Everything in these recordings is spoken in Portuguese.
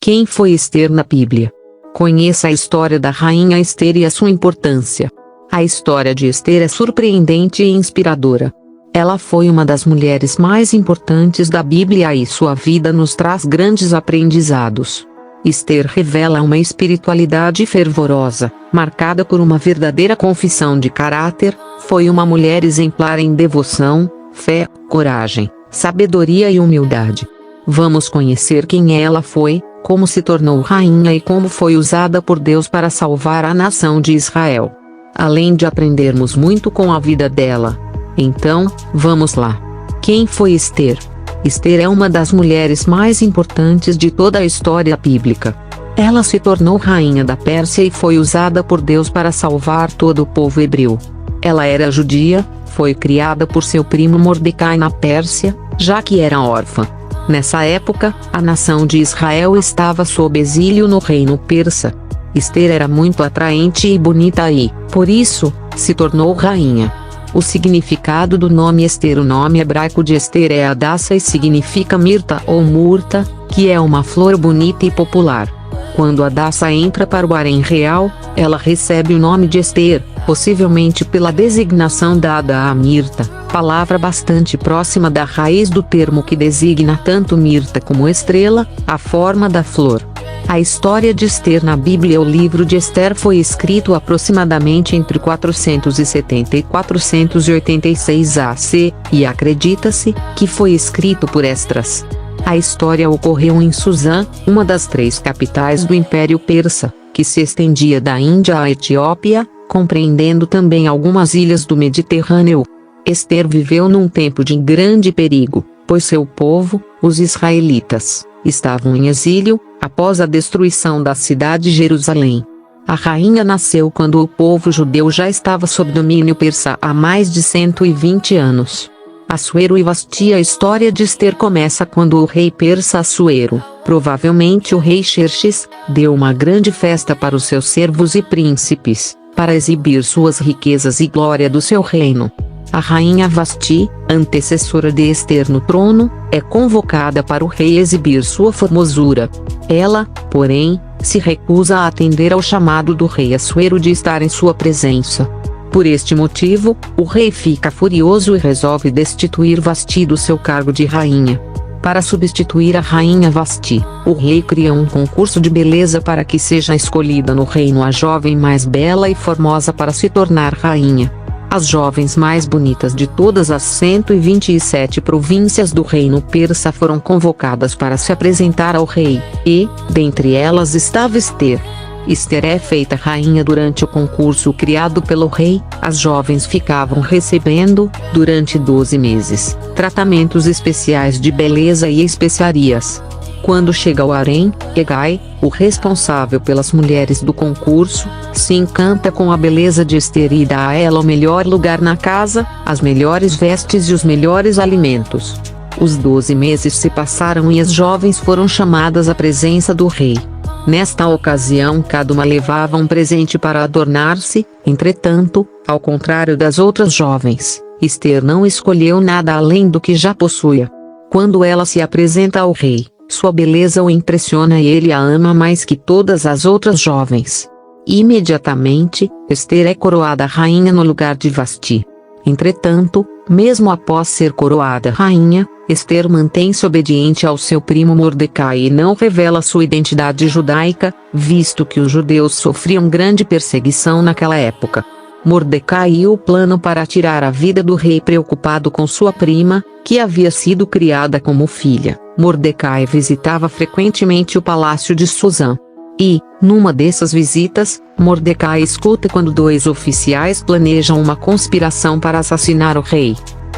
Quem foi Ester na Bíblia? Conheça a história da rainha Ester e a sua importância. A história de Ester é surpreendente e inspiradora. Ela foi uma das mulheres mais importantes da Bíblia e sua vida nos traz grandes aprendizados. Ester revela uma espiritualidade fervorosa, marcada por uma verdadeira confissão de caráter. Foi uma mulher exemplar em devoção, fé, coragem, sabedoria e humildade. Vamos conhecer quem ela foi, como se tornou rainha e como foi usada por Deus para salvar a nação de Israel. Além de aprendermos muito com a vida dela. Então, vamos lá. Quem foi Ester? Ester é uma das mulheres mais importantes de toda a história bíblica. Ela se tornou rainha da Pérsia e foi usada por Deus para salvar todo o povo hebreu. Ela era judia, foi criada por seu primo Mordecai na Pérsia, já que era órfã. Nessa época, a nação de Israel estava sob exílio no reino persa. Ester era muito atraente e bonita e, por isso, se tornou rainha. O significado do nome Ester. O nome hebraico de Ester é Hadassah e significa mirta ou murta, que é uma flor bonita e popular. Quando Hadassah entra para o harém real, ela recebe o nome de Ester, possivelmente pela designação dada a mirta, palavra bastante próxima da raiz do termo que designa tanto mirta como estrela, a forma da flor. A história de Ester na Bíblia. O livro de Ester foi escrito aproximadamente entre 470 e 486 AC, e acredita-se que foi escrito por Esdras. A história ocorreu em Susã, uma das 3 capitais do Império Persa, que se estendia da Índia à Etiópia, compreendendo também algumas ilhas do Mediterrâneo. Ester viveu num tempo de grande perigo, pois seu povo, os israelitas, estavam em exílio, após a destruição da cidade de Jerusalém. A rainha nasceu quando o povo judeu já estava sob domínio persa há mais de 120 anos. Assuero e Vasti. A história de Ester começa quando o rei persa Assuero, provavelmente o rei Xerxes, deu uma grande festa para os seus servos e príncipes, para exibir suas riquezas e glória do seu reino. A rainha Vasti, antecessora de Ester no trono, é convocada para o rei exibir sua formosura. Ela, porém, se recusa a atender ao chamado do rei Assuero de estar em sua presença. Por este motivo, o rei fica furioso e resolve destituir Vasti do seu cargo de rainha. Para substituir a rainha Vasti, o rei cria um concurso de beleza para que seja escolhida no reino a jovem mais bela e formosa para se tornar rainha. As jovens mais bonitas de todas as 127 províncias do reino persa foram convocadas para se apresentar ao rei, e, dentre elas estava Ester. Ester é feita rainha durante o concurso criado pelo rei. As jovens ficavam recebendo, durante 12 meses, tratamentos especiais de beleza e especiarias. Quando chega ao harém, Hegai, o responsável pelas mulheres do concurso, se encanta com a beleza de Ester e dá a ela o melhor lugar na casa, as melhores vestes e os melhores alimentos. Os 12 meses se passaram e as jovens foram chamadas à presença do rei. Nesta ocasião cada uma levava um presente para adornar-se. Entretanto, ao contrário das outras jovens, Ester não escolheu nada além do que já possuía. Quando ela se apresenta ao rei, sua beleza o impressiona e ele a ama mais que todas as outras jovens. Imediatamente, Ester é coroada rainha no lugar de Vasti. Entretanto, mesmo após ser coroada rainha, Ester mantém-se obediente ao seu primo Mordecai e não revela sua identidade judaica, visto que os judeus sofriam grande perseguição naquela época. Mordecai ia o plano para tirar a vida do rei. Preocupado com sua prima, que havia sido criada como filha, Mordecai visitava frequentemente o palácio de Susã. E, numa dessas visitas, Mordecai escuta quando 2 oficiais planejam uma conspiração para assassinar o rei.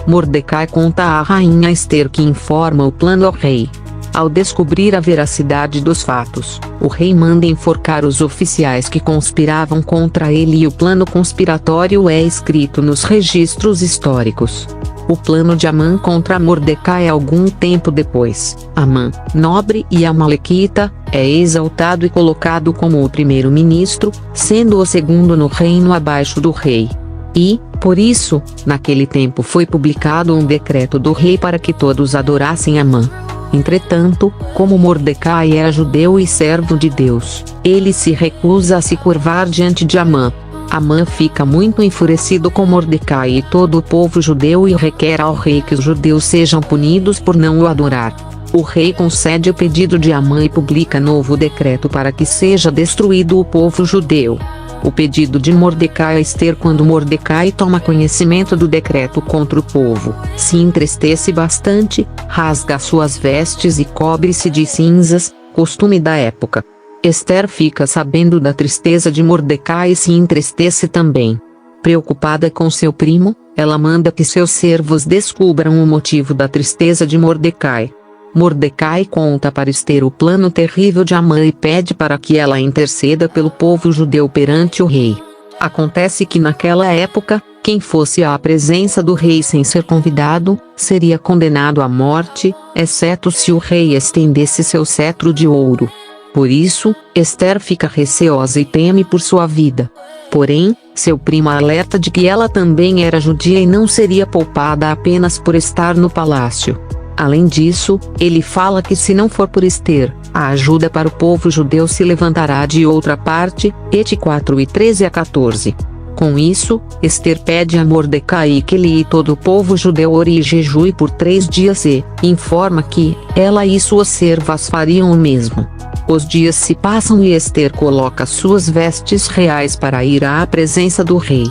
Mordecai conta à rainha Ester, que informa o plano ao rei. Ao descobrir a veracidade dos fatos, o rei manda enforcar os oficiais que conspiravam contra ele e o plano conspiratório é escrito nos registros históricos. O plano de Amã contra Mordecai. Algum tempo depois, Amã, nobre e amalequita, é exaltado e colocado como o primeiro-ministro, sendo o segundo no reino abaixo do rei. E, por isso, naquele tempo foi publicado um decreto do rei para que todos adorassem Amã. Entretanto, como Mordecai era judeu e servo de Deus, ele se recusa a se curvar diante de Amã. Amã fica muito enfurecido com Mordecai e todo o povo judeu e requer ao rei que os judeus sejam punidos por não o adorar. O rei concede o pedido de Amã e publica novo decreto para que seja destruído o povo judeu. O pedido de Mordecai a Ester. Quando Mordecai toma conhecimento do decreto contra o povo, se entristece bastante, rasga suas vestes e cobre-se de cinzas, costume da época. Ester fica sabendo da tristeza de Mordecai e se entristece também. Preocupada com seu primo, ela manda que seus servos descubram o motivo da tristeza de Mordecai. Mordecai conta para Ester o plano terrível de Amã e pede para que ela interceda pelo povo judeu perante o rei. Acontece que naquela época, quem fosse à presença do rei sem ser convidado, seria condenado à morte, exceto se o rei estendesse seu cetro de ouro. Por isso, Ester fica receosa e teme por sua vida. Porém, seu primo a alerta de que ela também era judia e não seria poupada apenas por estar no palácio. Além disso, ele fala que se não for por Ester, a ajuda para o povo judeu se levantará de outra parte, Et 4:13-14. Com isso, Ester pede a Mordecai que ele e todo o povo judeu ore e jejue por 3 dias e informa que ela e suas servas fariam o mesmo. Os dias se passam e Ester coloca suas vestes reais para ir à presença do rei.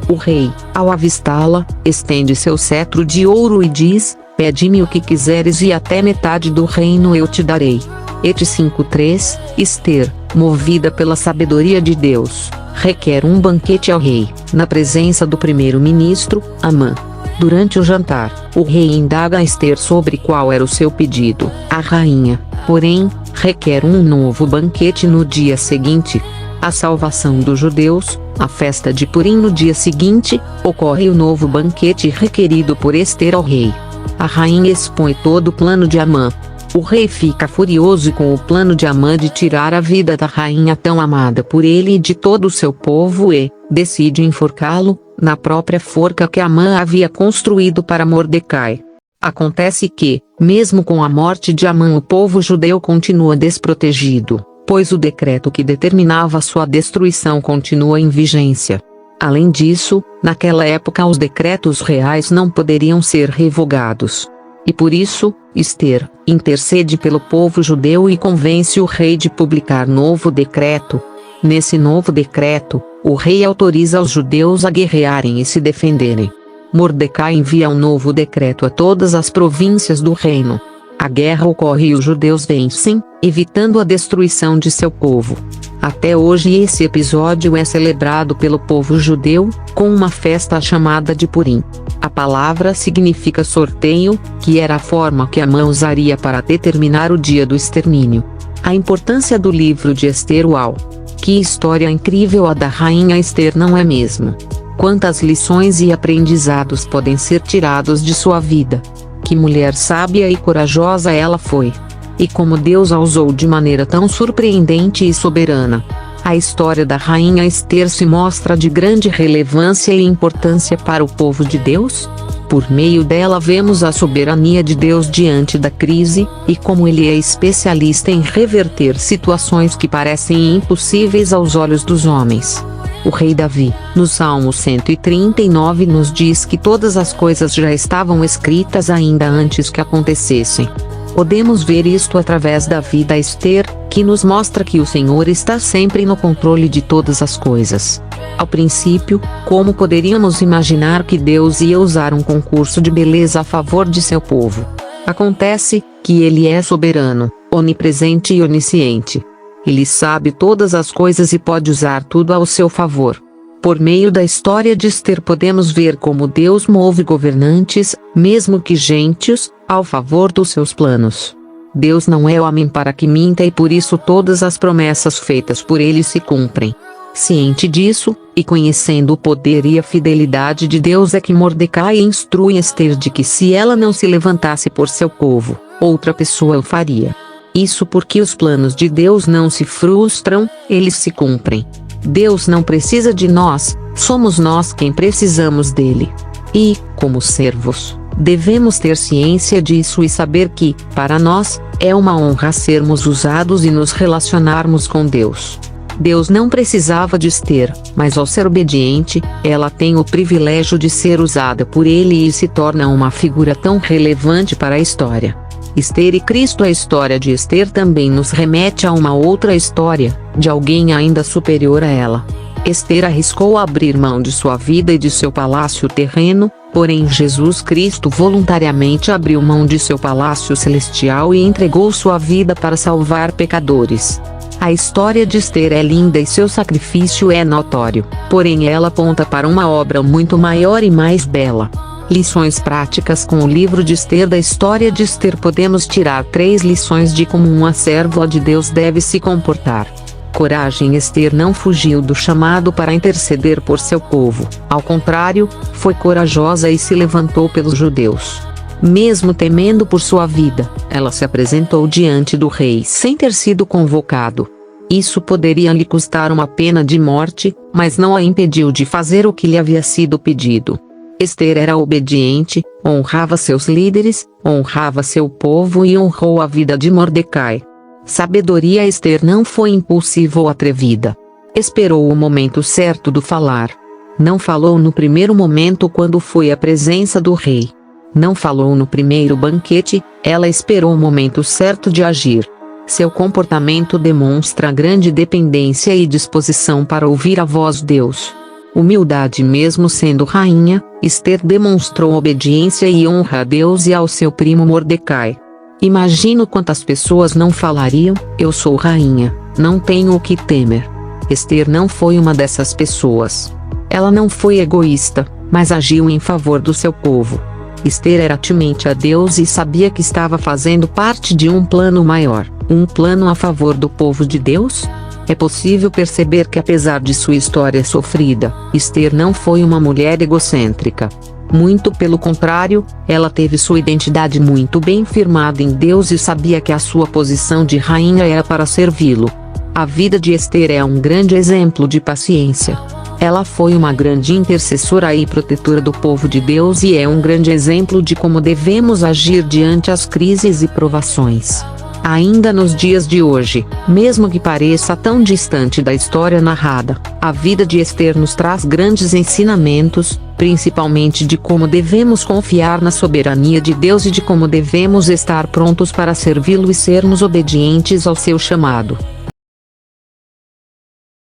O rei, ao avistá-la, estende seu cetro de ouro e diz: "Pede-me o que quiseres e até metade do reino eu te darei." Et 5:3, Ester, movida pela sabedoria de Deus, requer um banquete ao rei, na presença do primeiro-ministro, Amã. Durante o jantar, o rei indaga a Ester sobre qual era o seu pedido. A rainha, porém, requer um novo banquete no dia seguinte. A salvação dos judeus, a festa de Purim no dia seguinte, ocorre o novo banquete requerido por Ester ao rei. A rainha expõe todo o plano de Amã. O rei fica furioso com o plano de Amã de tirar a vida da rainha tão amada por ele e de todo o seu povo e decide enforcá-lo, na própria forca que Amã havia construído para Mordecai. Acontece que, mesmo com a morte de Amã, o povo judeu continua desprotegido, pois o decreto que determinava sua destruição continua em vigência. Além disso, naquela época os decretos reais não poderiam ser revogados. E por isso, Ester intercede pelo povo judeu e convence o rei de publicar novo decreto. Nesse novo decreto, o rei autoriza os judeus a guerrearem e se defenderem. Mordecai envia um novo decreto a todas as províncias do reino. A guerra ocorre e os judeus vencem, evitando a destruição de seu povo. Até hoje esse episódio é celebrado pelo povo judeu, com uma festa chamada de Purim. A palavra significa sorteio, que era a forma que Amã usaria para determinar o dia do extermínio. A importância do livro de Ester. Uau! Que história incrível a da rainha Ester, não é mesmo? Quantas lições e aprendizados podem ser tirados de sua vida? Que mulher sábia e corajosa ela foi! E como Deus a usou de maneira tão surpreendente e soberana. A história da rainha Ester se mostra de grande relevância e importância para o povo de Deus. Por meio dela vemos a soberania de Deus diante da crise, e como ele é especialista em reverter situações que parecem impossíveis aos olhos dos homens. O rei Davi, no Salmo 139, nos diz que todas as coisas já estavam escritas ainda antes que acontecessem. Podemos ver isto através da vida de Ester, que nos mostra que o Senhor está sempre no controle de todas as coisas. Ao princípio, como poderíamos imaginar que Deus ia usar um concurso de beleza a favor de seu povo? Acontece que ele é soberano, onipresente e onisciente. Ele sabe todas as coisas e pode usar tudo ao seu favor. Por meio da história de Ester podemos ver como Deus move governantes, mesmo que gentios, ao favor dos seus planos. Deus não é homem para que minta e por isso todas as promessas feitas por ele se cumprem. Ciente disso, e conhecendo o poder e a fidelidade de Deus é que Mordecai instrui Ester de que se ela não se levantasse por seu povo, outra pessoa o faria. Isso porque os planos de Deus não se frustram, eles se cumprem. Deus não precisa de nós, somos nós quem precisamos dele. E, como servos, Devemos ter ciência disso e saber que, para nós, é uma honra sermos usados e nos relacionarmos com Deus. Deus não precisava de Ester, mas ao ser obediente, ela tem o privilégio de ser usada por Ele e se torna uma figura tão relevante para a história. Ester e Cristo. A história de Ester também nos remete a uma outra história, de alguém ainda superior a ela. Ester arriscou abrir mão de sua vida e de seu palácio terreno, porém Jesus Cristo voluntariamente abriu mão de seu palácio celestial e entregou sua vida para salvar pecadores. A história de Ester é linda e seu sacrifício é notório, porém ela aponta para uma obra muito maior e mais bela. Lições práticas com o livro de Ester. Da história de Ester podemos tirar 3 lições de como uma serva de Deus deve se comportar. Coragem. Ester não fugiu do chamado para interceder por seu povo, ao contrário, foi corajosa e se levantou pelos judeus. Mesmo temendo por sua vida, ela se apresentou diante do rei sem ter sido convocado. Isso poderia lhe custar uma pena de morte, mas não a impediu de fazer o que lhe havia sido pedido. Ester era obediente, honrava seus líderes, honrava seu povo e honrou a vida de Mordecai. Sabedoria. Ester não foi impulsiva ou atrevida. Esperou o momento certo do falar. Não falou no primeiro momento quando foi à presença do rei. Não falou no primeiro banquete, ela esperou o momento certo de agir. Seu comportamento demonstra grande dependência e disposição para ouvir a voz de Deus. Humildade. Mesmo sendo rainha, Ester demonstrou obediência e honra a Deus e ao seu primo Mordecai. Imagino quantas pessoas não falariam: eu sou rainha, não tenho o que temer. Ester não foi uma dessas pessoas. Ela não foi egoísta, mas agiu em favor do seu povo. Ester era temente a Deus e sabia que estava fazendo parte de um plano maior, um plano a favor do povo de Deus. É possível perceber que, apesar de sua história sofrida, Ester não foi uma mulher egocêntrica. Muito pelo contrário, ela teve sua identidade muito bem firmada em Deus e sabia que a sua posição de rainha era para servi-lo. A vida de Ester é um grande exemplo de paciência. Ela foi uma grande intercessora e protetora do povo de Deus e é um grande exemplo de como devemos agir diante as crises e provações. Ainda nos dias de hoje, mesmo que pareça tão distante da história narrada, a vida de Ester nos traz grandes ensinamentos, principalmente de como devemos confiar na soberania de Deus e de como devemos estar prontos para servi-lo e sermos obedientes ao seu chamado.